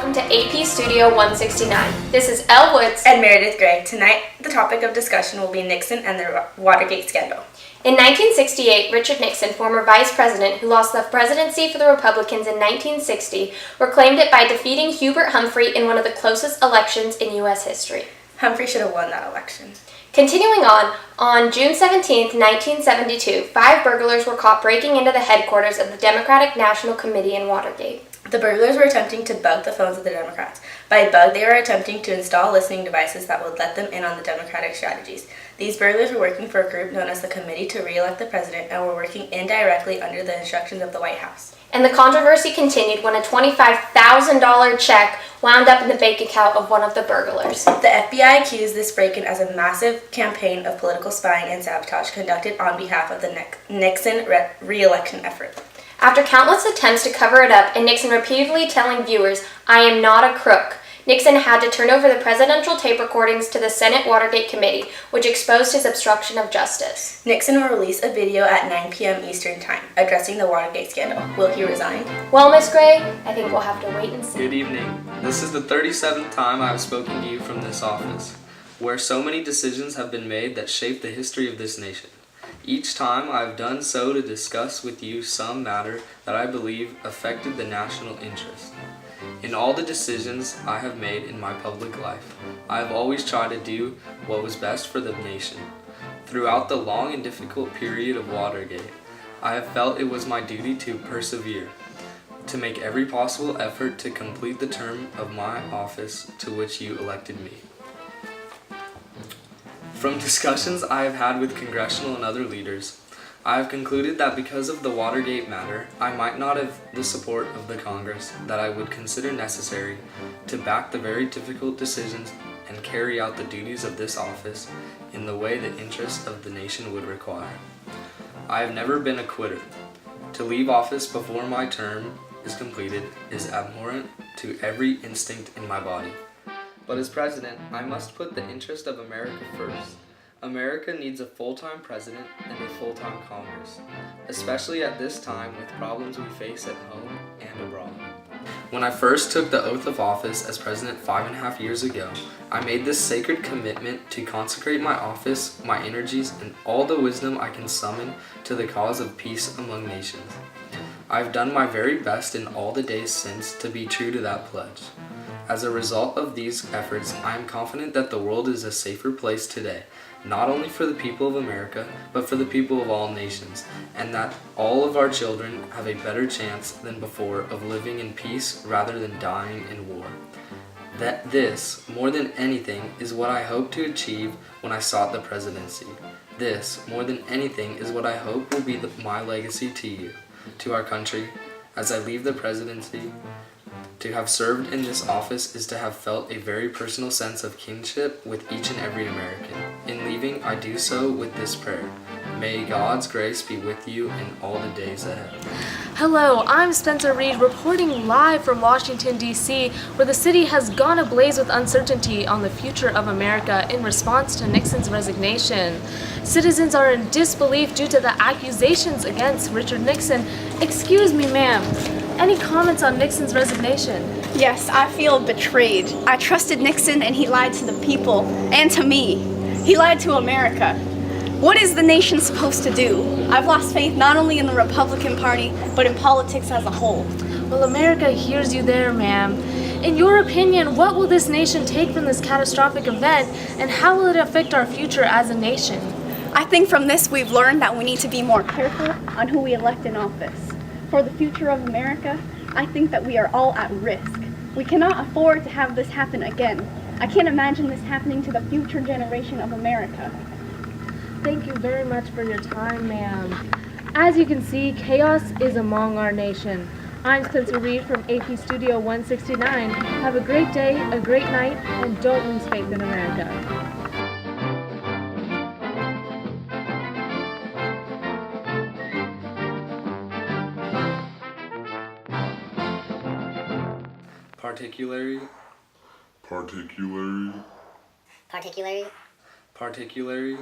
welcome to AP Studio 169. This is Elle Woods and Meredith Gray. Tonight, the topic of discussion will be Nixon and the Watergate scandal. In 1968, Richard Nixon, former vice president who lost the presidency for the Republicans in 1960, reclaimed it by defeating Hubert Humphrey in one of the closest elections in U.S. history. Humphrey should have won that election. Continuing on June 17, 1972, 5 burglars were caught breaking into the headquarters of the Democratic National Committee in Watergate. The burglars were attempting to bug the phones of the Democrats. By bug, they were attempting to install listening devices that would let them in on the Democratic strategies. These burglars were working for a group known as the Committee to Re-elect the President and were working indirectly under the instructions of the White House. And the controversy continued when a $25,000 check wound up in the bank account of one of the burglars. The FBI accused this break-in as a massive campaign of political spying and sabotage conducted on behalf of the Nixon re-election effort. After countless attempts to cover it up and Nixon repeatedly telling viewers, "I am not a crook," Nixon had to turn over the presidential tape recordings to the Senate Watergate Committee, which exposed his obstruction of justice. Nixon will release a video at 9 p.m. Eastern Time addressing the Watergate scandal. Will he resign? Well, Miss Gray, I think we'll have to wait and see. Good evening. This is the 37th time I have spoken to you from this office, where so many decisions have been made that shape the history of this nation. Each time I have done so to discuss with you some matter that I believe affected the national interest. In all the decisions I have made in my public life, I have always tried to do what was best for the nation. Throughout the long and difficult period of Watergate, I have felt it was my duty to persevere, to make every possible effort to complete the term of my office to which you elected me. From discussions I have had with congressional and other leaders, I have concluded that because of the Watergate matter, I might not have the support of the Congress that I would consider necessary to back the very difficult decisions and carry out the duties of this office in the way the interests of the nation would require. I have never been a quitter. To leave office before my term is completed is abhorrent to every instinct in my body. But as president, I must put the interest of America first. America needs a full-time president and a full-time Congress, especially at this time with problems we face at home and abroad. When I first took the oath of office as president 5.5 years ago, I made this sacred commitment to consecrate my office, my energies, and all the wisdom I can summon to the cause of peace among nations. I've done my very best in all the days since to be true to that pledge. As a result of these efforts, I am confident that the world is a safer place today, not only for the people of America, but for the people of all nations, and that all of our children have a better chance than before of living in peace rather than dying in war. That this, more than anything, is what I hope to achieve when I sought the presidency. This, more than anything, is what I hope will be my legacy to you, to our country, as I leave the presidency. To have served in this office is to have felt a very personal sense of kinship with each and every American. In leaving, I do so with this prayer. May God's grace be with you in all the days ahead. Hello, I'm Spencer Reed reporting live from Washington, D.C., where the city has gone ablaze with uncertainty on the future of America in response to Nixon's resignation. Citizens are in disbelief due to the accusations against Richard Nixon. Excuse me, ma'am. Any comments on Nixon's resignation? Yes, I feel betrayed. I trusted Nixon and he lied to the people and to me. He lied to America. What is the nation supposed to do? I've lost faith not only in the Republican Party, but in politics as a whole. Well, America hears you there, ma'am. In your opinion, what will this nation take from this catastrophic event, and how will it affect our future as a nation? I think from this we've learned that we need to be more careful on who we elect in office. For the future of America, I think that we are all at risk. We cannot afford to have this happen again. I can't imagine this happening to the future generation of America. Thank you very much for your time, ma'am. As you can see, chaos is among our nation. I'm Spencer Reed from AP Studio 169. Have a great day, a great night, and don't lose faith in America. Particularly